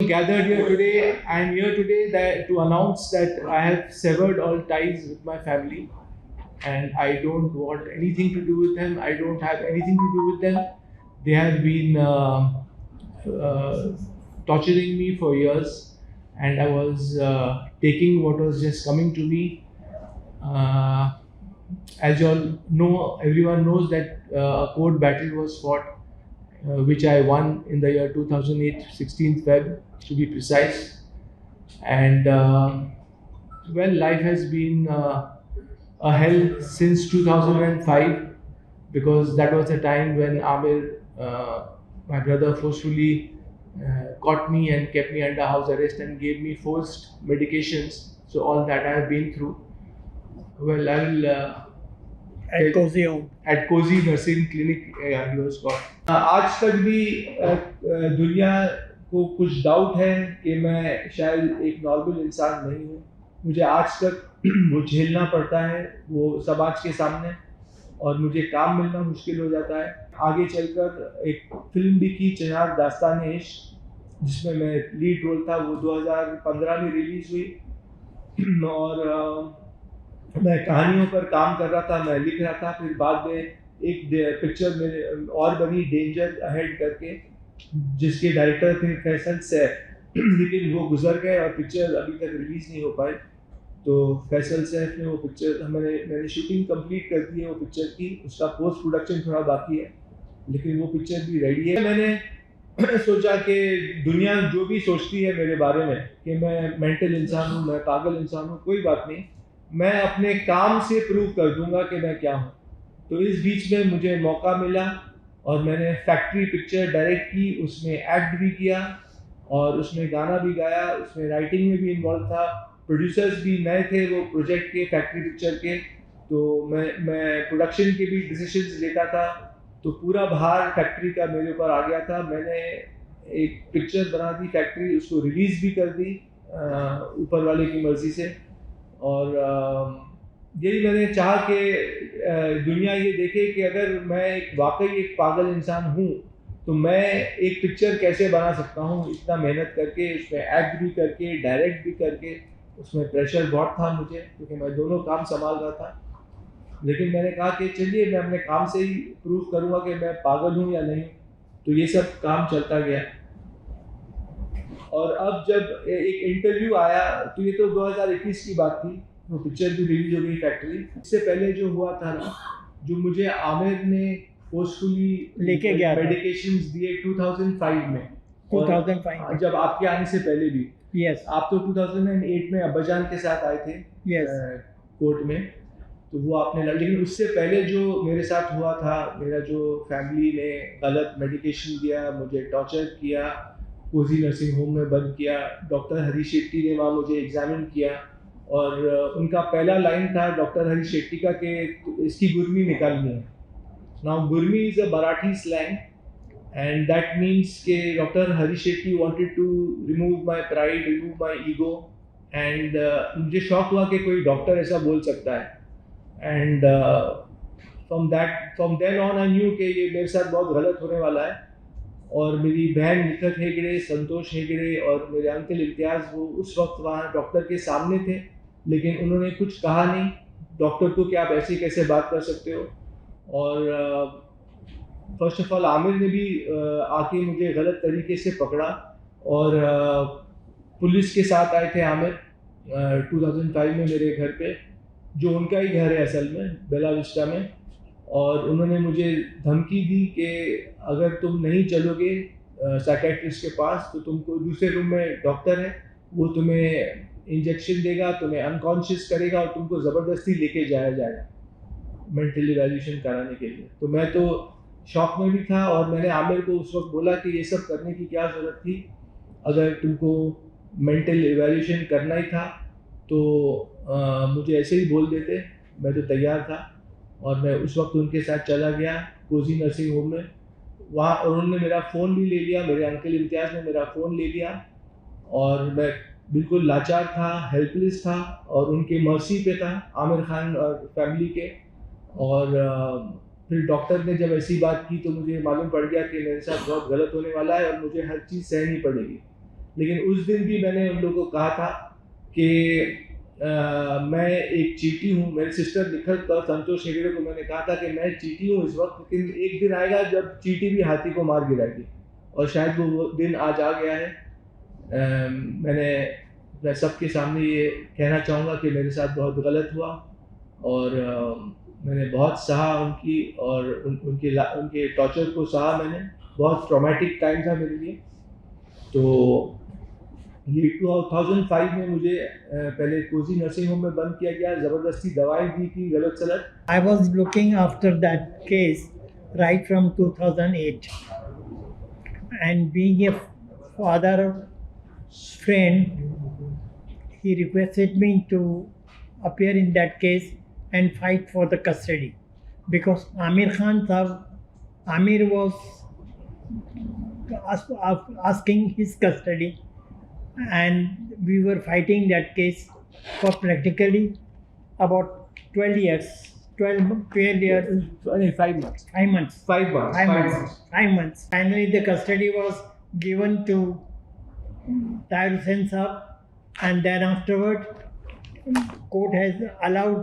gathered here today. I am here today to announce that I have severed all ties with my family, and I don't want anything to do with them. I don't have anything to do with them. They have been uh, torturing me for years, and I was taking what was just coming to me. Uh, as you all know, everyone knows that a court battle was fought, which I won in the year 2008, 16th Feb to be precise. And well, life has been a hell since 2005, because that was the time when Amir, my brother, forcefully caught me and kept me under house arrest and gave me forced medications. So all that I have been through. Well, I will at Cozy Home. at Cozy Nursing Clinic, he was called. आज तक भी दुनिया को कुछ doubt है कि मैं शायद एक नॉर्मल इंसान नहीं हूँ. मुझे आज तक वो झेलना पड़ता है वो समाज के सामने, और मुझे काम मिलना मुश्किल हो जाता है. आगे चलकर एक फिल्म भी की, चिनार दास्तान इश्क, जिसमें मैं लीड रोल था. वो 2015 में रिलीज हुई, और मैं कहानियों पर काम कर रहा था, मैं लिख रहा था. फिर बाद में एक पिक्चर मेरे और बनी, डेंजर अहेड करके, जिसके डायरेक्टर थे फैसल सैफ, लेकिन वो गुजर गए और पिक्चर अभी तक रिलीज नहीं हो पाई. तो फैसल सैफ ने वो पिक्चर, मैंने शूटिंग कंप्लीट कर दी है वो पिक्चर की. उसका पोस्ट प्रोडक्शन थोड़ा बाकी है, लेकिन वो पिक्चर भी रेडी है. मैंने सोचा कि दुनिया जो भी सोचती है मेरे बारे में कि मैं मेंटल इंसान हूँ, मैं पागल इंसान हूँ, कोई बात नहीं, मैं अपने काम से प्रूव कर दूंगा कि मैं क्या हूँ. तो इस बीच में मुझे मौका मिला और मैंने फैक्ट्री पिक्चर डायरेक्ट की, उसमें एक्ट भी किया और उसमें गाना भी गाया, उसमें राइटिंग में भी इन्वॉल्व था. प्रोड्यूसर्स भी नए थे वो प्रोजेक्ट के, फैक्ट्री पिक्चर के. तो मैं प्रोडक्शन के भी डिसीजंस लेता था. तो पूरा भार फैक्ट्री का मेरे ऊपर आ गया था. मैंने एक पिक्चर बना दी फैक्ट्री, उसको रिलीज भी कर दी ऊपर वाले की मर्जी से. और यही मैंने चाहा कि दुनिया ये देखे कि अगर मैं वाकई एक पागल इंसान हूँ तो मैं एक पिक्चर कैसे बना सकता हूँ, इतना मेहनत करके, उसमें एक्ट भी करके, डायरेक्ट भी करके. उसमें प्रेशर बहुत था मुझे, क्योंकि मैं दोनों काम संभाल रहा था. लेकिन मैंने कहा कि चलिए मैं अपने काम से ही प्रूव करूँगा कि मैं पागल हूँ या नहीं. तो ये सब काम चलता गया. और अब जब एक इंटरव्यू आया, तो ये तो 2021 की बात थी, वो पिक्चर भी रिलीज हो गई फैक्ट्री. इससे पहले जो हुआ था ना, जो मुझे आमिर ने फोर्सफुली लेके गया था, मेडिकेशंस दिए 2005 में, 2005 जब आपके आने से पहले भी. यस, आप तो 2008 में अब्बाजान के साथ आए थे यस, कोर्ट में, तो वो आपने लेकिन उससे पहले जो मेरे साथ हुआ था, मेरा जो फैमिली ने गलत मेडिकेशन दिया, मुझे टॉर्चर किया, कोजी नर्सिंग होम में बंद किया. डॉक्टर हरी शेट्टी ने वहाँ मुझे एग्जामिन किया, और उनका पहला लाइन था डॉक्टर हरी शेट्टी का कि इसकी गुर्मी निकालनी है. Now gurmi is a Marathi slang, and that means कि doctor Hari Shetty wanted to remove my pride, remove my ego. And मुझे शौक हुआ कि कोई डॉक्टर ऐसा बोल सकता है. And from then on I knew कि ये मेरे साथ बहुत गलत होने वाला है. और मेरी बहन निखत हेगड़े, संतोष हेगड़े और मेरे अंकल इम्तियाज़, वो उस वक्त वहाँ डॉक्टर के सामने थे, लेकिन उन्होंने कुछ कहा नहीं. डॉक्टर को कि आप ऐसे कैसे बात कर सकते हो. और फर्स्ट ऑफ ऑल आमिर ने भी आके मुझे गलत तरीके से पकड़ा, और पुलिस के साथ आए थे आमिर 2005 में मेरे घर पे, जो उनका ही घर है असल में, बेला विस्टा में. और उन्होंने मुझे धमकी दी कि अगर तुम नहीं चलोगे साइकेट्रिस्ट के पास, तो तुमको दूसरे रूम में डॉक्टर है, वो तुम्हें इंजेक्शन देगा, तुम्हें अनकॉन्शियस करेगा और तुमको ज़बरदस्ती लेके जाया जाएगा मेंटल इवैल्यूएशन कराने के लिए. तो मैं तो शॉक में भी था, और मैंने आमिर को उस वक्त बोला कि ये सब करने की क्या ज़रूरत थी. अगर तुमको मेंटल इवैल्यूएशन करना ही था तो मुझे ऐसे ही बोल देते, मैं तो तैयार था. और मैं उस वक्त उनके साथ चला गया कोजी नर्सिंग होम में. वहाँ उन्होंने मेरा फ़ोन भी ले लिया, मेरे अंकल इम्तियाज़ ने मेरा फ़ोन ले लिया, और मैं बिल्कुल लाचार था, हेल्पलेस था, और उनके मर्सी पे था, आमिर खान और फैमिली के. और फिर डॉक्टर ने जब ऐसी बात की तो मुझे मालूम पड़ गया कि मेरे साथ बहुत गलत होने वाला है और मुझे हर चीज़ सहनी पड़ेगी. लेकिन उस दिन भी मैंने उन लोगों को कहा था कि मैं एक चींटी हूँ। मेरे सिस्टर निखत और संतोष हेगड़े को मैंने कहा था कि मैं चींटी हूँ इस वक्त, लेकिन एक दिन आएगा जब चींटी भी हाथी को मार गिराएगी, और शायद वो दिन आज आ गया है। मैं सबके सामने ये कहना चाहूँगा कि मेरे साथ बहुत गलत हुआ, और मैंने बहुत सहा उनकी और उनके टॉर्चर को सहा मैंने। बहुत ट्रॉमेटिक टाइम था मेरे लिए। तो ये 2005 में मुझे पहले कोसी नर्सिंग होम में बंद किया गया, ज़बरदस्ती दवाएं दी थी गलत सलत। I was looking after that case right from 2008, and being a father friend, he requested me to appear in that case and fight for the custody, because Amir Khan sahab, Amir was asking his custody, and we were fighting that case for practically about 12 years. 12 years, 5 months. 5 months. 5 months. 5 months. 5 months. Finally, the custody was given to Tahir Hussain Saab, and then afterward, court has allowed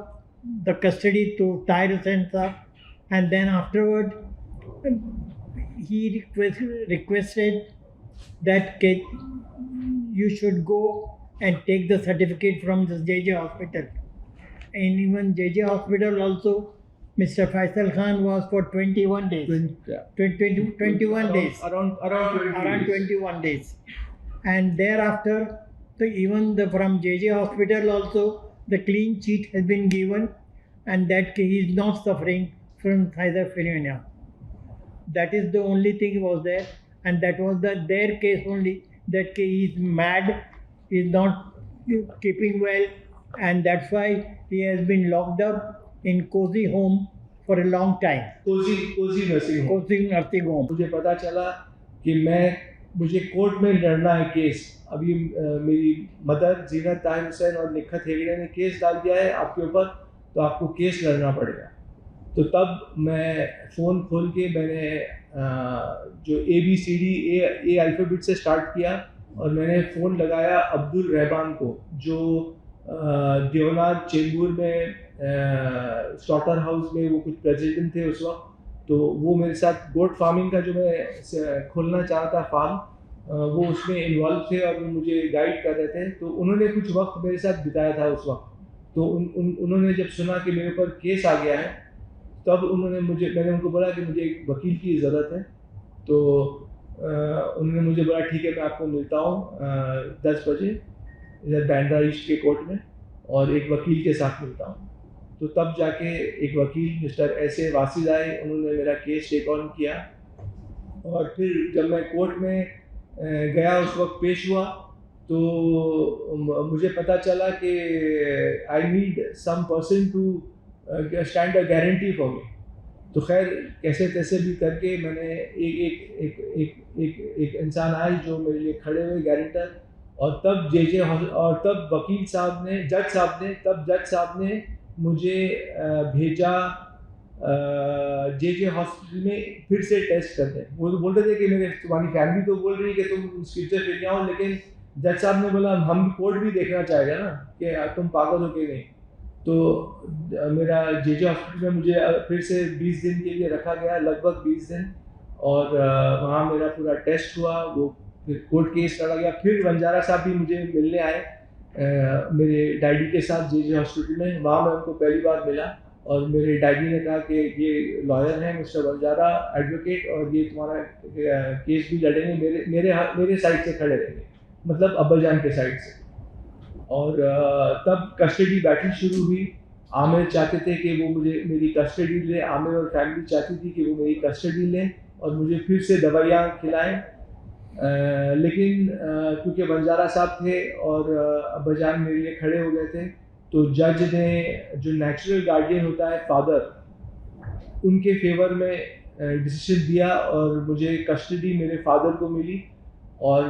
the custody to Tahir Hussain Saab, and then afterward, he requested that you should go and take the certificate from the JJ hospital. And even JJ hospital also, Mr. Faisal Khan was for 21 days. 21 days. Around 21 days. And thereafter, from JJ hospital also, the clean sheet has been given, and that he is not suffering from schizophrenia. That is the only thing was there, and that was their case only, that he is mad, he is not keeping well, and that's why he has been locked up in Cozy Home for a long time. Kosi nursing home. Cozy Nursing Home. मुझे पता चला कि मुझे court में लड़ना है case. अभी मेरी मदर जीनत ताहिर हुसैन और निखत हेगड़े ने केस डाल दिया है आपके ऊपर, तो आपको केस लड़ना पड़ेगा। तो तब मैं फ़ोन खोल के मैंने जो ABCD ए अल्फ़ाबेट से स्टार्ट किया, और मैंने फ़ोन लगाया अब्दुल रहमान को, जो देवनाथ चेंबूर में स्लॉटर हाउस में वो कुछ प्रेसिडेंट थे उस वक्त। तो वो मेरे साथ गोट फार्मिंग का जो मैं खोलना चाह रहा था फार्म, वो उसमें इन्वॉल्व थे और वो मुझे गाइड कर रहे थे। तो उन्होंने कुछ वक्त मेरे साथ बिताया था उस वक्त। तो उन्होंने जब सुना कि मेरे ऊपर केस आ गया है, तब मैंने उनको बोला कि मुझे एक वकील की ज़रूरत है। तो उन्होंने मुझे बोला ठीक है, मैं आपको मिलता हूँ 10 बजे इधर बैंड्रा ईस्ट के कोर्ट में, और एक वकील के साथ मिलता हूँ। तो तब जाके एक वकील मिस्टर ऐसे वासिद आए, उन्होंने मेरा केस टेक ऑन किया, और फिर जब मैं कोर्ट में गया उस वक्त पेश हुआ, तो मुझे पता चला कि I need some person to stand a guarantee for me. तो खैर कैसे तैसे भी करके मैंने एक इंसान आए जो मेरे लिए खड़े हुए गारंटर, और तब तब वकील साहब ने जज साहब ने मुझे भेजा JJ हॉस्पिटल में फिर से टेस्ट करने। वो तो बोल रहे थे कि तुम्हारी फैमिली तो बोल रही है कि तुम स्किज़ोफ्रेनिया हो, लेकिन जज साहब ने बोला हम कोर्ट भी देखना चाहेगा ना कि तुम पागल हो कि नहीं। तो मेरा JJ हॉस्पिटल में मुझे फिर से 20 दिन के लिए रखा गया, लगभग 20 दिन, और वहाँ मेरा पूरा टेस्ट हुआ। वो फिर कोर्ट केस लड़ा गया। फिर बंजारा साहब भी मुझे मिलने आए मेरे डैडी के साथ JJ हॉस्पिटल में। वहाँ मैं उनको पहली बार मिला, और मेरे डैडी ने कहा कि ये लॉयर हैं मिस्टर बंजारा एडवोकेट, और ये तुम्हारा केस भी लड़ेंगे, मेरे साइड से खड़े रहेंगे, मतलब अब्बाजान के साइड से। और तब कस्टडी बैटल शुरू हुई। आमिर चाहते थे कि वो मेरी कस्टडी ले, आमिर और फैमिली चाहती थी कि वो मेरी कस्टडी लें और मुझे फिर से दवाइयाँ खिलाएं। लेकिन क्योंकि बंजारा साहब थे और अब्बाजान मेरे लिए खड़े हो गए थे, तो जज ने, जो नेचुरल गार्डियन होता है फादर, उनके फेवर में डिसीजन दिया, और मुझे कस्टडी मेरे फादर को मिली। और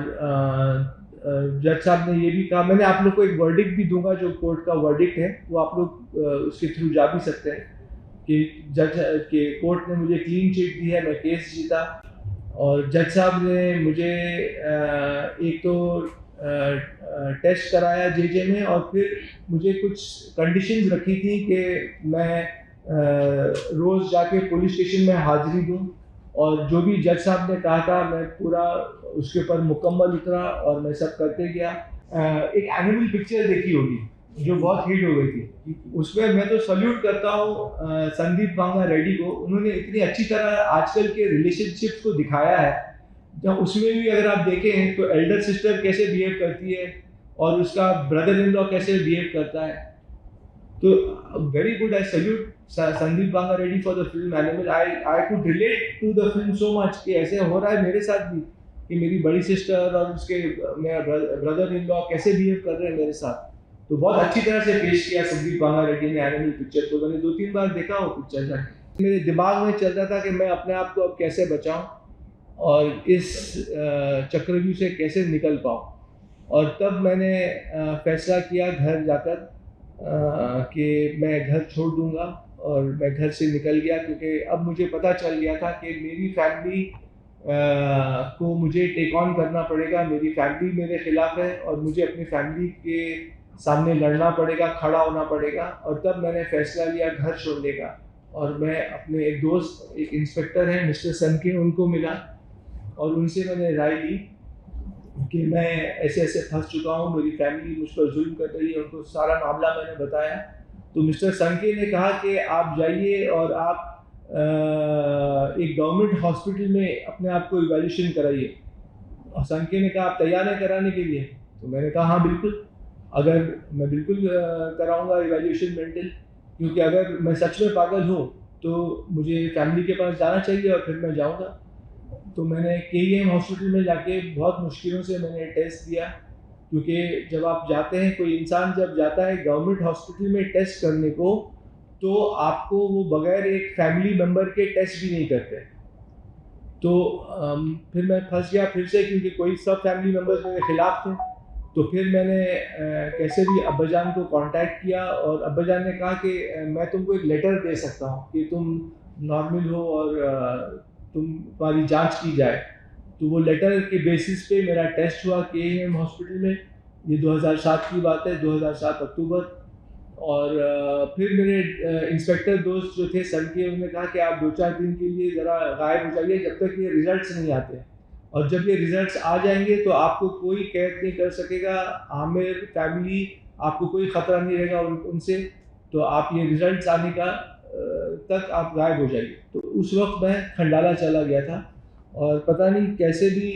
जज साहब ने ये भी कहा, मैंने आप लोग को एक वर्डिक्ट भी दूंगा, जो कोर्ट का वर्डिक्ट है वो आप लोग उसके थ्रू जा भी सकते हैं, कि जज के कोर्ट ने मुझे क्लीन चिट दी है, मैं केस जीता। और जज साहब ने मुझे एक तो टेस्ट कराया जेजे में, और फिर मुझे कुछ कंडीशंस रखी थी कि मैं रोज़ जाके पुलिस स्टेशन में हाज़िरी दूं, और जो भी जज साहब ने कहा था मैं पूरा उसके ऊपर मुकम्मल उतरा और मैं सब करते गया। एक एनिमल पिक्चर देखी होगी जो बहुत हिट हो गई थी, उसमें मैं तो सल्यूट करता हूँ संदीप बांगा रेड्डी को। उन्होंने इतनी अच्छी तरह आजकल के रिलेशनशिप्स को दिखाया है, जब उसमें भी अगर आप देखें तो एल्डर सिस्टर कैसे बिहेव करती है और उसका ब्रदर इन लॉ कैसे बिहेव करता है। तो very good, I salute Sandeep Vanga Reddy for the film Animal. I could relate to the film so much कि ऐसे हो रहा है मेरे साथ भी, कि मेरी बड़ी सिस्टर और उसके मेरा ब्रदर इन लॉ कैसे बिहेव कर रहे हैं मेरे साथ। तो बहुत अच्छी तरह से पेश किया संदीप बांगा रेड्डी ने एनिमल पिक्चर को। मैंने 2-3 बार देखा वो पिक्चर जाके। मेरे दिमाग में चल रहा था कि मैं अपने आप को अब कैसे बचाऊं और इस चक्रव्यूह से कैसे निकल पाऊं। और तब मैंने फैसला किया घर जाकर कि मैं घर छोड़ दूंगा, और मैं घर से निकल गया, क्योंकि अब मुझे पता चल गया था कि मेरी फैमिली को मुझे टेक ऑन करना पड़ेगा। मेरी फैमिली मेरे खिलाफ है और मुझे अपनी फैमिली के सामने लड़ना पड़ेगा, खड़ा होना पड़ेगा। और तब मैंने फैसला लिया घर छोड़ने का, और मैं अपने एक दोस्त, एक इंस्पेक्टर हैं मिस्टर सनके, उनको मिला और उनसे मैंने राय ली कि मैं ऐसे ऐसे फंस चुका हूँ, मेरी फैमिली मुझ पर जुल्म कर रही है। उनको सारा मामला मैंने बताया। तो मिस्टर संके ने कहा कि आप जाइए और आप एक गवर्नमेंट हॉस्पिटल में अपने आप को इवैल्यूएशन कराइए। और संके ने कहा आप तैयार हैं कराने के लिए? तो मैंने कहा हाँ बिल्कुल, अगर मैं बिल्कुल कराऊंगा इवैल्यूएशन मेंटल, क्योंकि अगर मैं सच में पागल हूँ तो मुझे फैमिली के पास जाना चाहिए और फिर मैं जाऊँगा। तो मैंने केईएम हॉस्पिटल में जाके बहुत मुश्किलों से मैंने टेस्ट दिया, क्योंकि जब आप जाते हैं, कोई इंसान जब जाता है गवर्नमेंट हॉस्पिटल में टेस्ट करने को, तो आपको वो बगैर एक फैमिली मेम्बर के टेस्ट भी नहीं करते। तो फिर मैं फंस गया फिर से, क्योंकि कोई सब फैमिली मेम्बर्स मेरे खिलाफ थे। तो फिर मैंने कैसे भी अब्बाजान को कांटेक्ट किया, और अब्बाजान ने कहा कि मैं तुमको एक लेटर दे सकता हूँ कि तुम नॉर्मल हो और तुम्हारी जांच की जाए। तो वो लेटर के बेसिस पे मेरा टेस्ट हुआ केईएम हॉस्पिटल में। ये 2007 की बात है, 2007 अक्टूबर। और फिर मेरे इंस्पेक्टर दोस्त जो थे सन के, उन्होंने कहा कि आप 2-4 दिन के लिए ज़रा गायब हो जाइए जब तक ये रिजल्ट्स नहीं आते, और जब ये रिजल्ट्स आ जाएंगे तो आपको कोई कैद नहीं कर सकेगा, आमिर फैमिली, आपको कोई ख़तरा नहीं रहेगा उनसे। तो आप ये रिजल्ट्स आने का तक आप गायब हो जाइए। तो उस वक्त मैं खंडाला चला गया था, और पता नहीं कैसे भी,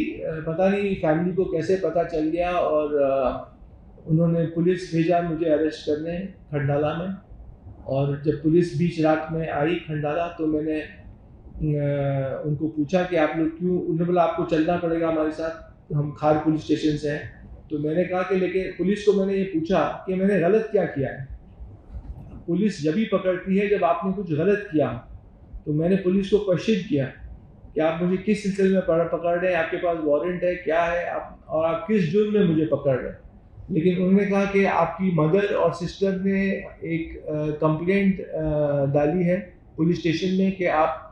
पता नहीं फैमिली को कैसे पता चल गया, और उन्होंने पुलिस भेजा मुझे अरेस्ट करने खंडाला में। और जब पुलिस बीच रात में आई खंडाला, तो मैंने उनको पूछा कि आप लोग क्यों, उन्होंने बोला आपको चलना पड़ेगा हमारे साथ, हम खार पुलिस स्टेशन से हैं। तो मैंने कहा कि लेकिन पुलिस को मैंने ये पूछा कि मैंने गलत क्या किया है। पुलिस जब ही पकड़ती है जब आपने कुछ गलत किया। तो मैंने पुलिस को क्वेश्चन किया कि आप मुझे किस सिलसिले में पकड़ रहे हैं, आपके पास वारंट है क्या है, और आप किस जुर्म में मुझे पकड़ रहे हैं। लेकिन उन्होंने कहा कि आपकी मदर और सिस्टर ने एक कंप्लेंट डाली है पुलिस स्टेशन में कि आप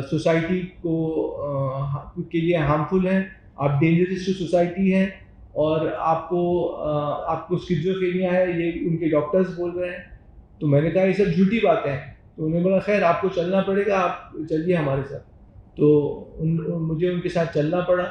सोसाइटी के लिए हार्मफुल हैं, आप डेंजरस टू सोसाइटी हैं, और आपको स्किज़ोफ्रेनिया है, ये उनके डॉक्टर्स बोल रहे हैं। तो मैंने कहा ये सब झूठी बातें हैं। तो उन्होंने बोला खैर आपको चलना पड़ेगा, आप चलिए हमारे साथ। तो मुझे उनके साथ चलना पड़ा,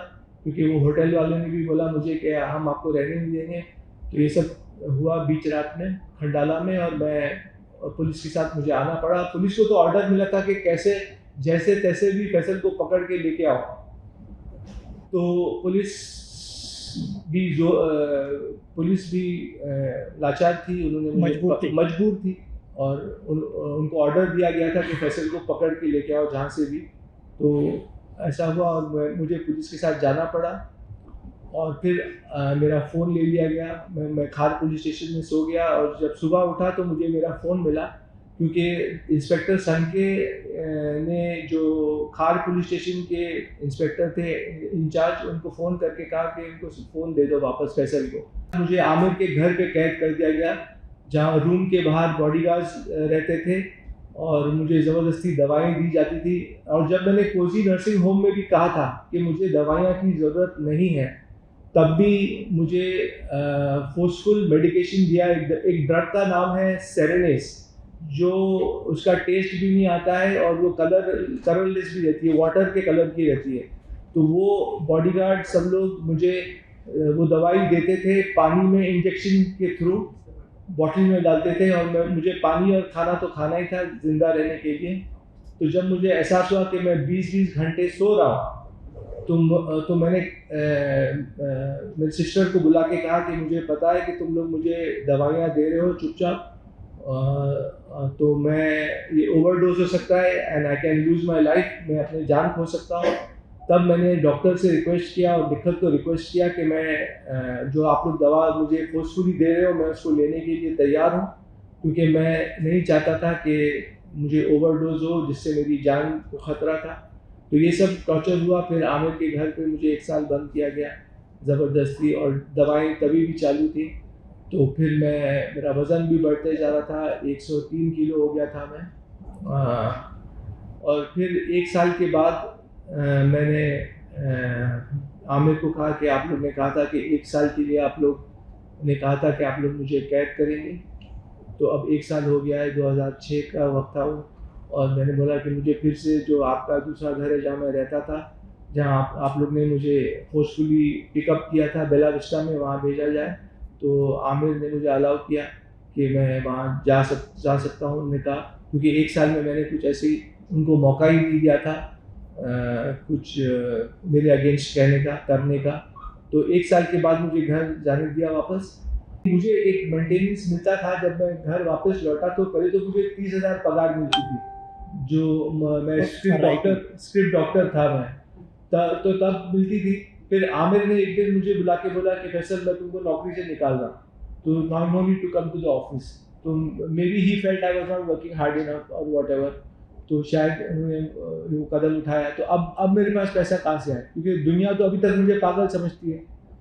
क्योंकि वो होटल वाले ने भी बोला मुझे कि हम आपको रहने नहीं देंगे। तो ये सब हुआ बीच रात में खंडाला में, और मैं पुलिस के साथ मुझे आना पड़ा। पुलिस को तो ऑर्डर मिला था कि कैसे जैसे तैसे भी फैसल को पकड़ के लेके आओ। तो पुलिस भी लाचार थी, उन्होंने मजबूर थी, और उनको ऑर्डर दिया गया था कि फैसल को पकड़ के लेके आओ जहाँ से भी। तो ऐसा हुआ, और मुझे पुलिस के साथ जाना पड़ा। और फिर मेरा फ़ोन ले लिया गया। मैं खार पुलिस स्टेशन में सो गया, और जब सुबह उठा तो मुझे मेरा फ़ोन मिला, क्योंकि इंस्पेक्टर संके ने, जो खार पुलिस स्टेशन के इंस्पेक्टर थे इंचार्ज, उनको फ़ोन करके कहा कि इनको फ़ोन दे दो वापस फैसल को। मुझे आमिर के घर पे कैद कर दिया गया, जहाँ रूम के बाहर बॉडीगार्ड्स रहते थे, और मुझे ज़बरदस्ती दवाएं दी जाती थी। और जब मैंने कोजी नर्सिंग होम में भी कहा था कि मुझे दवाइयाँ की ज़रूरत नहीं है, तब भी मुझे फोर्सफुल मेडिकेशन दिया। एक ड्रग का नाम है सेरेनेस, जो उसका टेस्ट भी नहीं आता है और वो कलरलेस भी रहती है, वाटर के कलर की रहती है। तो वो बॉडीगार्ड सब लोग मुझे वो दवाई देते थे पानी में इंजेक्शन के थ्रू, बॉटल में डालते थे, और मुझे पानी और खाना तो खाना ही था ज़िंदा रहने के लिए। तो जब मुझे एहसास हुआ कि मैं 20-20 घंटे सो रहा हूँ, तो मैंने मेरे सिस्टर को बुला के कहा कि मुझे पता है कि तुम लोग मुझे दवाइयाँ दे रहे हो चुपचाप, तो मैं ये ओवरडोज हो सकता है and I can lose my life, मैं अपनी जान खो सकता हूँ। तब मैंने डॉक्टर से रिक्वेस्ट किया और लिखत को रिक्वेस्ट किया कि मैं जो आप लोग दवा मुझे फोर्सफुली दे रहे हो, मैं उसको लेने के लिए तैयार हूँ, क्योंकि मैं नहीं चाहता था कि मुझे ओवरडोज हो जिससे मेरी जान को ख़तरा था। तो ये सब टॉर्चर हुआ। फिर आमिर के घर पे मुझे 1 साल बंद किया गया ज़बरदस्ती, और दवाएं तभी भी चालू थी। तो फिर मेरा वज़न भी बढ़ते जा रहा था, 103 किलो हो गया था मैं। और फिर 1 साल के बाद मैंने आमिर को कहा कि आप लोग ने कहा था कि 1 साल के लिए आप लोग ने कहा था कि आप लोग मुझे कैद करेंगे। तो अब 1 साल हो गया है, 2006 का वक्त था वो। और मैंने बोला कि मुझे फिर से जो आपका दूसरा घर है जहाँ मैं रहता था, जहाँ आप लोग ने मुझे फोर्सफुली पिकअप किया था बेला विस्टा में, वहाँ भेजा जाए। तो आमिर ने मुझे अलाउ किया कि मैं वहाँ जा सकता हूँ। उन्होंने कहा, क्योंकि 1 साल में मैंने कुछ ऐसे ही उनको मौका ही नहीं दिया था कुछ मेरे अगेंस्ट कहने का, करने का। तो 1 साल के बाद मुझे घर जाने दिया वापस। मुझे एक मेंटेनेंस मिलता था जब मैं घर वापस लौटा, तो पहले तो मुझे 30,000 पगार मिलती थी, जो मैं स्क्रिप्ट डॉक्टर था मैं, तब मिलती थी। फिर आमिर ने एक दिन मुझे बुला के बोला कि फैसल, मैं तुमको नौकरी से निकाल रहा हूँ, तो now no need to come to the office. तो maybe he felt I was not working hard enough और व्हाटएवर, तो शायद उन्होंने वो कदम उठाया। तो अब मेरे पास पैसा कहाँ से आए, क्योंकि दुनिया तो अभी तक मुझे पागल समझती है,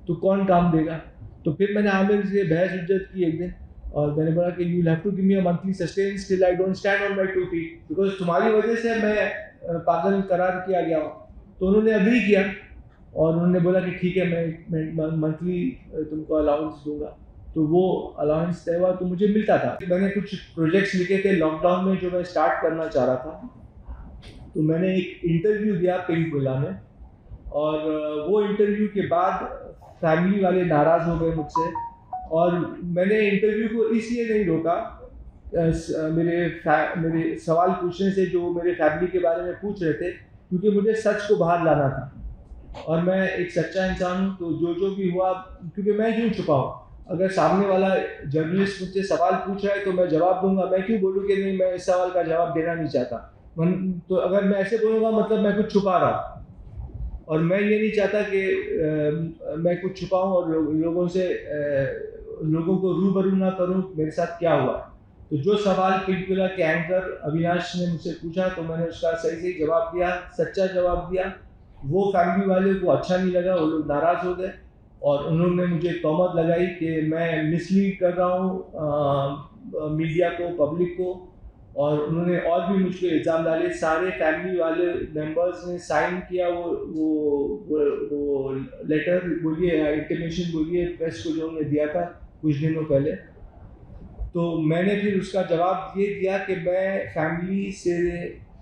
तो कौन काम देगा। तो फिर मैंने आमिर से बहस उज्जत की एक दिन, और मैंने बोला कि you have to give me a monthly sustenance till I don't stand on my 2 feet, because तुम्हारी वजह से मैं पागल करार किया गया हूँ। तो उन्होंने अग्री किया और उन्होंने बोला कि ठीक है, मैं मंथली तुमको अलाउंस दूंगा। तो वो अलाउंस तय हुआ तो मुझे मिलता था। मैंने कुछ प्रोजेक्ट्स लिखे थे लॉकडाउन में जो मैं स्टार्ट करना चाह रहा था। तो मैंने एक इंटरव्यू दिया पिंक विला में, और वो इंटरव्यू के बाद फैमिली वाले नाराज़ हो गए मुझसे। और मैंने इंटरव्यू को इसलिए नहीं रोका, मेरे सवाल पूछने से जो मेरे फैमिली के बारे में पूछ रहे थे, क्योंकि मुझे सच को बाहर लाना था और मैं एक सच्चा इंसान हूँ। तो जो भी हुआ, क्योंकि मैं क्यों छुपाऊँ, अगर सामने वाला जर्नलिस्ट मुझसे सवाल पूछ रहा है तो मैं जवाब दूंगा। मैं क्यों बोलूँ कि नहीं, मैं इस सवाल का जवाब देना नहीं चाहता। तो अगर मैं ऐसे बोलूँगा मतलब मैं कुछ छुपा रहा हूँ, और मैं ये नहीं चाहता कि मैं कुछ छुपाऊँ और लोगों से लोगों को रूबरू ना करूँ मेरे साथ क्या हुआ। तो जो सवाल पिंक विला के एंकर अविनाश ने मुझसे पूछा, तो मैंने उसका सही सही जवाब दिया, सच्चा जवाब दिया। वो फैमिली वाले को अच्छा नहीं लगा, वो लोग नाराज़ हो गए और उन्होंने मुझे तोहमत लगाई कि मैं मिसलीड कर रहा हूँ मीडिया को, पब्लिक को। और उन्होंने और भी मुझ पे इल्ज़ाम डाले। सारे फैमिली वाले मेंबर्स ने साइन किया वो लेटर, बोलिए इंटीमेशन बोलिए, प्रेस को जो उन्होंने दिया था कुछ दिनों पहले। तो मैंने फिर उसका जवाब ये दिया कि मैं फैमिली से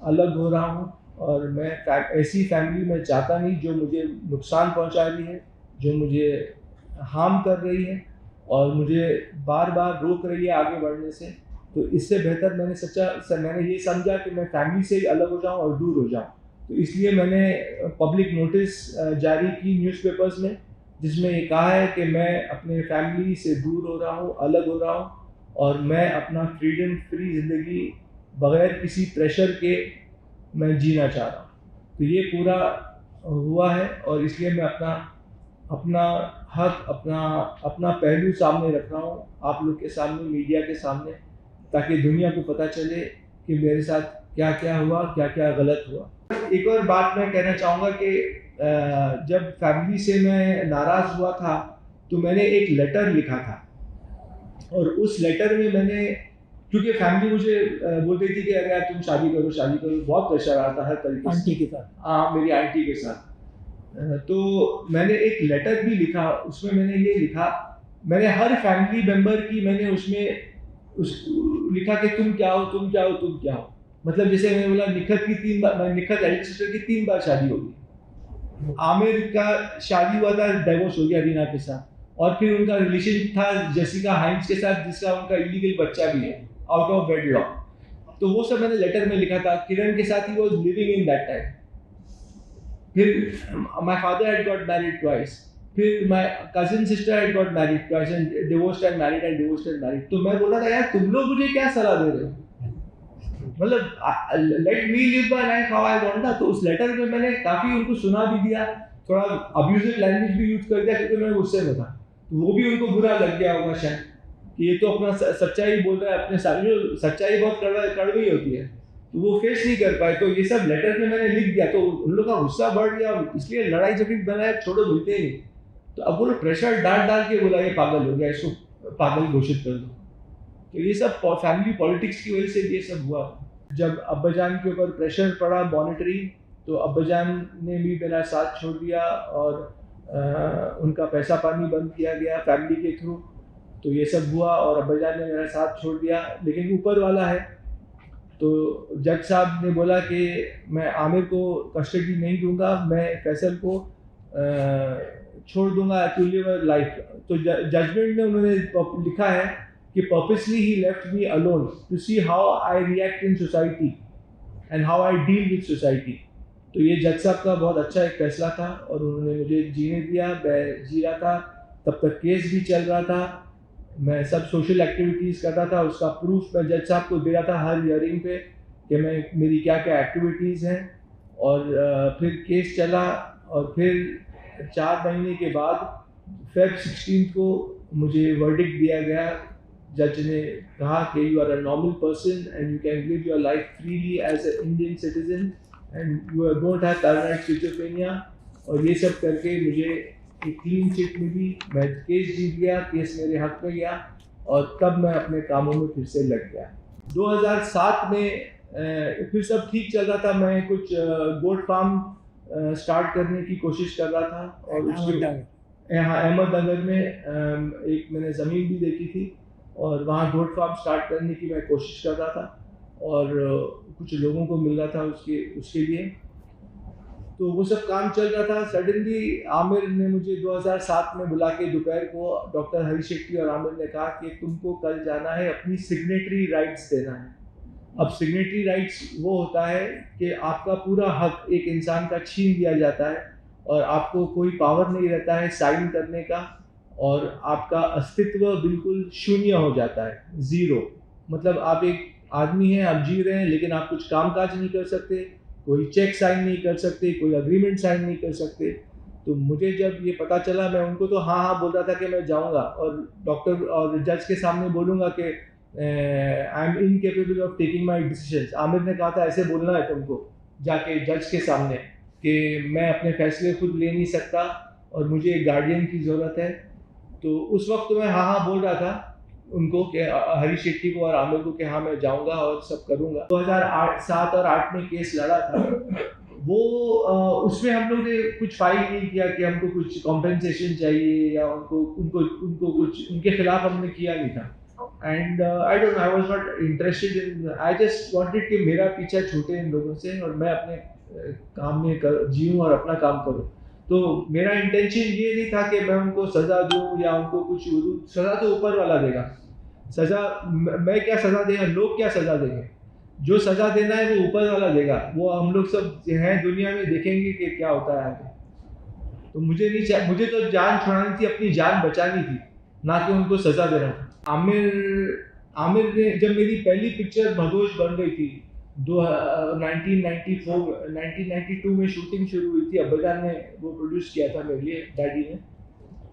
अलग हो रहा हूँ, और मैं ऐसी फैमिली मैं चाहता नहीं जो मुझे नुकसान पहुँचा रही है, जो मुझे हार्म कर रही है और मुझे बार बार रोक रही है आगे बढ़ने से। तो इससे बेहतर मैंने ये समझा कि मैं फैमिली से ही अलग हो जाऊँ और दूर हो जाऊँ। तो इसलिए मैंने पब्लिक नोटिस जारी की न्यूज़पेपर्स में, जिसमें ये कहा है कि मैं अपने फैमिली से दूर हो रहा हूँ, अलग हो रहा हूँ, और मैं अपना फ्रीडम फ्री ज़िंदगी बगैर किसी प्रेशर के मैं जीना चाह रहा हूँ। तो ये पूरा हुआ है, और इसलिए मैं अपना हक, अपना पहलू सामने रख रहा हूँ आप लोग के सामने, मीडिया के सामने, ताकि दुनिया को पता चले कि मेरे साथ क्या क्या हुआ, क्या क्या गलत हुआ। एक और बात मैं कहना चाहूँगा कि जब फैमिली से मैं नाराज़ हुआ था, तो मैंने एक लेटर लिखा था, और उस लेटर में मैंने क्योंकि फैमिली मुझे बोलती थी कि अरे यार तुम शादी करो, बहुत प्रेशर आता हर तरीके से। आंटी के साथ। हाँ, मेरी आंटी के साथ। तो मैंने एक लेटर भी लिखा, उसमें मैंने ये लिखा, मैंने हर फैमिली मेंबर की मैंने उसमें लिखा कि तुम क्या हो, तुम क्या हो, तुम क्या हो। मतलब जैसे मैंने बोला निखत एल्डर सिस्टर की 3 बार शादी होगी। आमिर का शादी हुआ था, डाइवोर्स हो गया रीना के साथ, और फिर उनका रिलेशन था जेसिका हाइंस के साथ, जिसका उनका इलीगल बच्चा भी है, आउट ऑफ वेडलॉक। तो वो सब मैंने लेटर में लिखा था। किरण के साथ he was living in that time. फिर my father had got married twice, फिर my cousin sister had got married twice and divorced and married and divorced and married. तो मैं बोला था यार तुम लोग मुझे क्या सलाह दे रहे हो, मतलब let me live my life how I want ना। तो उस लेटर में मैंने काफी उनको सुना भी दिया, थोड़ा अब्यूजिव लैंग्वेज भी यूज कर दिया क्योंकि मैं गुस्से में था। तो वो भी उनको बुरा लग गया होगा शायद कि ये तो अपना सच्चाई बोल रहा है, अपने साथ जो सच्चाई बहुत कड़वी होती है, तो वो फेस नहीं कर पाए। तो ये सब लेटर में मैंने लिख दिया, तो उन लोग का गुस्सा बढ़ गया, इसलिए लड़ाई झगड़ी बनाया, छोड़ो मिलते ही नहीं। तो अब वो लोग प्रेशर डाल डाल के बोला ये पागल हो गया, इसको पागल घोषित कर दो। तो ये सब फैमिली पॉलिटिक्स की वजह से ये सब हुआ। जब अब्बाजान के ऊपर प्रेशर पड़ा मॉनेटरी, तो अब्बाजान ने भी मेरा साथ छोड़ दिया और उनका पैसा पानी बंद किया गया फैमिली के थ्रू। तो ये सब हुआ और अब्बाजान ने मेरा साथ छोड़ दिया। लेकिन ऊपर वाला है, तो जज साहब ने बोला कि मैं आमिर को कस्टडी नहीं दूंगा, मैं फैसल को छोड़ दूंगा टू लिव अ लाइफ। तो जजमेंट में उन्होंने लिखा है कि पर्पसली ही left me alone to see how I react in society and how I deal with society. तो ये जज साहब का बहुत अच्छा एक फैसला था और उन्होंने मुझे जीने दिया, मैं जी रहा था। तब तक केस भी चल रहा था, मैं सब सोशल एक्टिविटीज़ कर रहा था, उसका प्रूफ मैं जज साहब को दे रहा था हर हियरिंग पे कि मैं मेरी क्या क्या एक्टिविटीज़ हैं। और फिर केस चला और फिर 4 महीने के बाद फेब 16 को मुझे वर्डिक्ट दिया गया। जज ने कहा कि you are a normal person and you can live your life freely as a Indian citizen and you don't have paranoid schizophrenia. और ये सब करके मुझे एक क्लीन चिट मिली, मैं केस जीत गया, केस मेरे हक में गया और तब मैं अपने कामों में फिर से लग गया। 2007 में फिर सब ठीक चल रहा था, मैं कुछ गोट फार्म स्टार्ट करने की कोशिश कर रहा था और यहाँ अहमदनगर में एक मैंने ज़मीन भी देखी थी और वहाँ गोट फार्म स्टार्ट करने की मैं कोशिश कर रहा था और कुछ लोगों को मिल रहा था उसके लिए। तो वो सब काम चल रहा था। सडनली आमिर ने मुझे 2007 में बुला के दोपहर को, डॉक्टर हरी शेट्टी और आमिर ने कहा कि तुमको कल जाना है, अपनी सिग्नेटरी राइट्स देना है। अब सिग्नेटरी राइट्स वो होता है कि आपका पूरा हक एक इंसान का छीन लिया जाता है और आपको कोई पावर नहीं रहता है साइन करने का और आपका अस्तित्व बिल्कुल शून्य हो जाता है, ज़ीरो। मतलब आप एक आदमी हैं, आप जी रहे हैं, लेकिन आप कुछ कामकाज नहीं कर सकते, कोई चेक साइन नहीं कर सकते, कोई अग्रीमेंट साइन नहीं कर सकते। तो मुझे जब ये पता चला, मैं उनको तो हाँ हाँ बोल रहा था कि मैं जाऊंगा और डॉक्टर और जज के सामने बोलूँगा कि I am incapable of taking my decisions. Aamir ने कहा था ऐसे बोलना है तुमको जाके जज के सामने कि मैं अपने फैसले खुद ले नहीं सकता और मुझे एक गार्डियन की ज़रूरत है। तो उस वक्त तो मैं हाँ हाँ बोल रहा था उनको कि हरी शेट्टी को और आमिर को कि हाँ मैं जाऊंगा और सब करूंगा। 2007 और 8 में केस लड़ा था वो, उसमें हम लोग ने कुछ फाइल नहीं किया कि हमको कुछ कॉम्पेंसेशन चाहिए या उनको कुछ उनके खिलाफ हमने किया नहीं था। And I don't know, I was not interested in, I just wanted कि मेरा पीछा छूटे इन लोगों से और मैं अपने काम में जीऊँ और अपना काम करूँ। तो मेरा इंटेंशन ये नहीं था कि मैं उनको सज़ा दूँ या उनको कुछ, सज़ा तो ऊपर वाला देगा। सज़ा मैं क्या सज़ा देगा, लोग क्या सज़ा देंगे, जो सज़ा देना है वो ऊपर वाला देगा। वो हम लोग सब हैं दुनिया में, देखेंगे कि क्या होता है आगे। तो मुझे तो जान छुड़ानी थी, अपनी जान बचानी थी, ना कि उनको सज़ा देना था। आमिर ने जब मेरी पहली पिक्चर भदोश बन गई थी 1992 में शूटिंग शुरू हुई थी, अब्बाजान ने वो प्रोड्यूस किया था मेरे लिए, डैडी ने।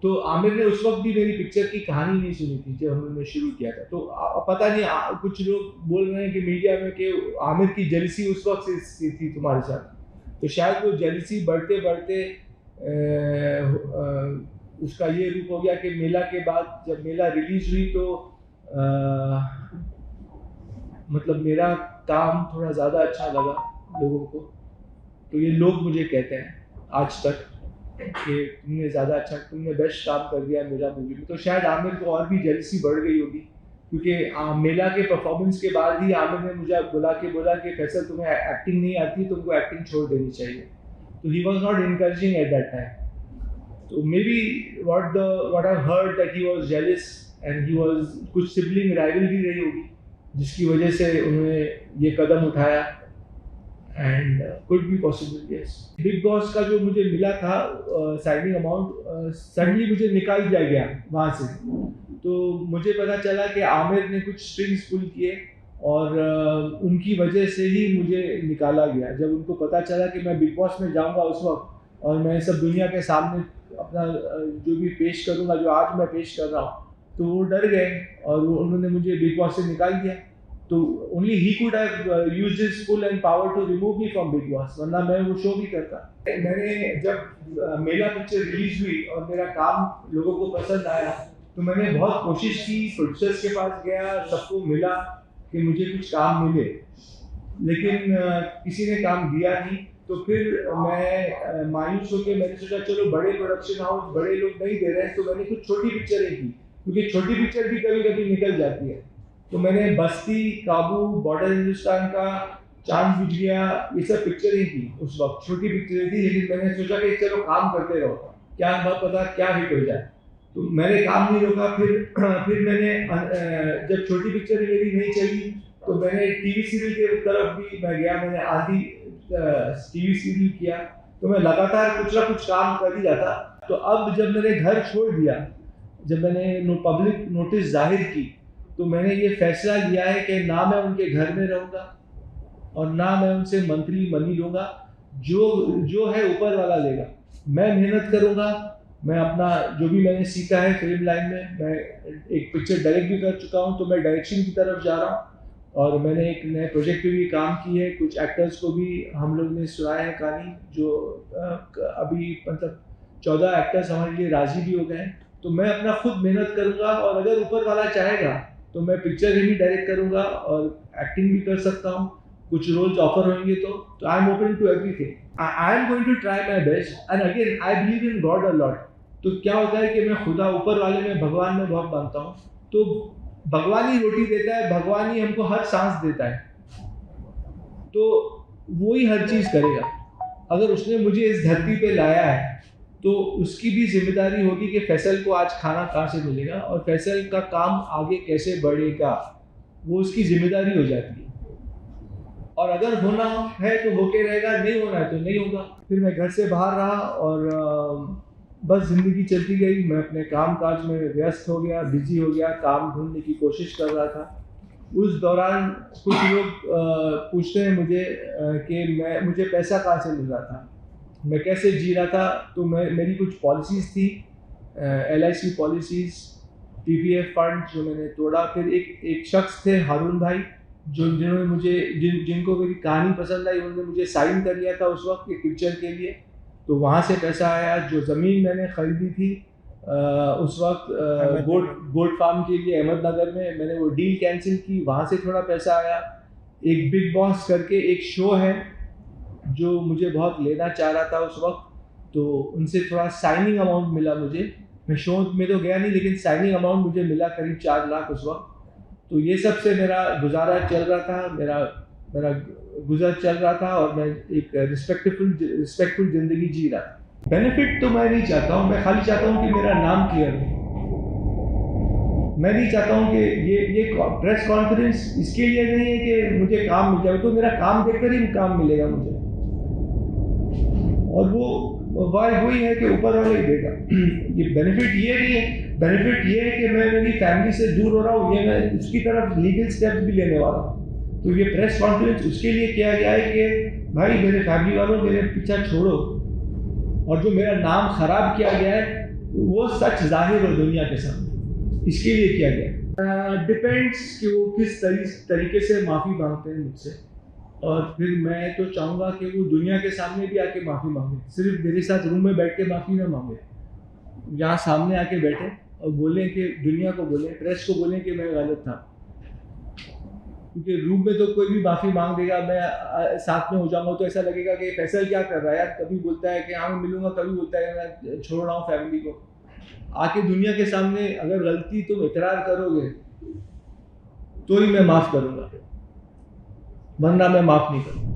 तो आमिर ने उस वक्त भी मेरी पिक्चर की कहानी नहीं सुनी थी जब हमने शुरू किया था। तो पता नहीं कुछ लोग बोल रहे हैं कि मीडिया में कि आमिर की जेलसी उस वक्त से थी तुम्हारे साथ, तो शायद वो जेलसी बढ़ते बढ़ते उसका ये रूप हो गया कि मेला के बाद जब मेला रिलीज हुई तो मतलब मेरा काम थोड़ा ज़्यादा अच्छा लगा लोगों को, तो ये लोग मुझे कहते हैं आज तक कि तुमने ज़्यादा अच्छा, तुमने बेस्ट काम कर दिया मेरा मूवी में। तो शायद आमिर को और भी जेलसी बढ़ गई होगी, क्योंकि मेला के परफॉर्मेंस के बाद ही आमिर ने मुझे बोला कि फैसल तुम्हें एक्टिंग नहीं आती, तुमको एक्टिंग छोड़ देनी चाहिए। तो he was not encouraging at that time. तो maybe what I've heard that he was jealous and he was, कुछ सिबलिंग राइवलरी रही होगी जिसकी वजह से उन्होंने ये कदम उठाया, and could be possible, yes. Big boss का जो मुझे मिला था साइनिंग अमाउंट, सडनली मुझे निकाल दिया गया वहाँ से। तो मुझे पता चला कि आमिर ने कुछ स्ट्रिंग्स पुल किए और उनकी वजह से ही मुझे निकाला गया। जब उनको पता चला कि मैं बिग बॉस में जाऊंगा उस वक्त और मैं सब दुनिया के सामने अपना जो भी पेश करूंगा, जो आज मैं पेश कर रहा हूँ, तो वो डर गए और उन्होंने मुझे बिग बॉस से निकाल दिया। तो only he could have used his full and power to remove me from Bigg Boss, वरना मैं वो शो भी करता। मैंने जब मेला पिक्चर रिलीज हुई और मेरा काम लोगों को पसंद आया, तो मैंने बहुत कोशिश की, प्रोड्यूसर्स के पास गया, सबको मिला कि मुझे कुछ काम मिले, लेकिन किसी ने काम दिया नहीं। तो फिर मैं मायूस होकर मैंने सोचा चलो बड़े प्रोडक्शन हाउस, बड़े लोग नहीं दे रहे हैं, तो मैंने कुछ छोटी पिक्चरें की, क्योंकि छोटी पिक्चर भी कभी कभी निकल जाती है। तो मैंने बस्ती, काबू, बॉर्डर हिंदुस्तान का, चांद बुझ गया, ये सब पिक्चरें की उस वक्त, छोटी पिक्चरें थी, लेकिन मैंने सोचा कि चलो काम करते रहो, क्या पता क्या हिट हो जाए। तो मैंने काम नहीं रोका। फिर मैंने जब छोटी पिक्चरें मेरी नहीं चली, तो मैंने टीवी सीरियल की तरफ भी मैं गया, मैंने आधी टीवी सीरियल किया। तो मैं लगातार कुछ ना कुछ काम कर ही जाता। तो अब जब मैंने घर छोड़ दिया, जब मैंने पब्लिक नोटिस जाहिर की, तो मैंने ये फैसला लिया है कि ना मैं उनके घर में रहूँगा और ना मैं उनसे मंथली मनी लूँगा। जो है ऊपर वाला लेगा। मैं मेहनत करूँगा, मैं अपना जो भी मैंने सीखा है फिल्म लाइन में, मैं एक पिक्चर डायरेक्ट भी कर चुका हूँ, तो मैं डायरेक्शन की तरफ जा रहा हूँ। और मैंने एक नए प्रोजेक्ट पे भी काम की है, कुछ एक्टर्स को भी हम लोग ने सुनाया है कहानी, जो अभी मतलब 14 एक्टर्स हमारे लिए राजी भी हो गए हैं। तो मैं अपना खुद मेहनत करूँगा, और अगर ऊपर वाला चाहेगा तो मैं पिक्चर ही डायरेक्ट करूँगा और एक्टिंग भी कर सकता हूँ। कुछ रोल्स ऑफर होंगे तो I am open to everything. I am going to try my best, and again I believe in God a lot. तो क्या होता है कि मैं खुदा ऊपर वाले में, भगवान में बहुत मानता हूँ। तो भगवान ही रोटी देता है, भगवान ही हमको हर सांस देता है, तो वो ही हर चीज़ करेगा। अगर उसने मुझे इस धरती पे लाया है, तो उसकी भी जिम्मेदारी होगी कि फैसल को आज खाना कहाँ से मिलेगा और फैसल का काम आगे कैसे बढ़ेगा, वो उसकी जिम्मेदारी हो जाती है। और अगर होना है तो होके रहेगा, नहीं होना है तो नहीं होगा। फिर मैं घर से बाहर रहा और बस ज़िंदगी चलती गई। मैं अपने काम काज में व्यस्त हो गया, बिजी हो गया, काम ढूंढने की कोशिश कर रहा था। उस दौरान कुछ लोग पूछते हैं मुझे कि मुझे पैसा कहाँ से मिल रहा था, मैं कैसे जी रहा था। तो मेरी कुछ पॉलिसीज़ थी, LIC पॉलिसीज़, TPF फंड, जो मैंने तोड़ा। फिर एक शख्स थे हारून भाई, जिन्होंने मुझे जिनको मेरी कहानी पसंद आई, उन्होंने मुझे साइन कर लिया था उस वक्त एक पिक्चर के लिए। तो वहाँ से पैसा आया। जो ज़मीन मैंने ख़रीदी थी उस वक्त गोट फार्म के लिए अहमदनगर में, मैंने वो डील कैंसिल की, वहाँ से थोड़ा पैसा आया। एक बिग बॉस करके एक शो है जो मुझे बहुत लेना चाह रहा था उस वक्त, तो उनसे थोड़ा साइनिंग अमाउंट मिला मुझे। मैं शो में तो गया नहीं, लेकिन साइनिंग अमाउंट मुझे मिला करीब 4 लाख उस वक्त। तो ये सब से मेरा गुजारा चल रहा था, मेरा गुजर चल रहा था, और मैं एक रिस्पेक्टफुल ज़िंदगी जी रहा था। बेनिफिट तो मैं नहीं चाहता हूँ, मैं खाली चाहता हूँ कि मेरा नाम क्लियर हो। मैं नहीं चाहता हूँ कि ये प्रेस कॉन्फ्रेंस इसके लिए नहीं है कि मुझे काम मिल जाए, तो मेरा काम देखकर ही काम मिलेगा मुझे, और वो वही है कि ऊपर वाला ही देगा। ये बेनिफिट ये नहीं है, बेनिफिट ये है कि मैं मेरी फैमिली से दूर हो रहा हूँ, ये मैं उसकी तरफ लीगल स्टेप्स भी लेने वाला हूँ। तो ये प्रेस कॉन्फ्रेंस उसके लिए किया गया है कि भाई मेरे फैमिली वालों, मेरे पीछा छोड़ो, और जो मेरा नाम खराब किया गया है वो सच जाहिर हो दुनिया के सामने, इसके लिए किया गया। डिपेंड्स कि वो किस तरीके से माफ़ी मांगते हैं मुझसे, और फिर मैं तो चाहूँगा कि वो दुनिया के सामने भी आके माफ़ी मांगे, सिर्फ मेरे साथ रूम में बैठ के माफ़ी ना मांगे, यहाँ सामने आके बैठे और बोलें कि दुनिया को बोलें, प्रेस को बोलें कि मैं गलत था। क्योंकि रूम में तो कोई भी माफ़ी मांग देगा, मैं साथ में हो जाऊंगा तो ऐसा लगेगा कि फैसल क्या कर रहा है यार, कभी बोलता है कि हाँ मैं मिलूंगा, कभी बोलता है मैं छोड़ रहा हूँ फैमिली को। आके दुनिया के सामने अगर गलती तुम इकरार करोगे तो ही मैं माफ़ करूंगा, वरना मैं माफ़ नहीं करूंगा।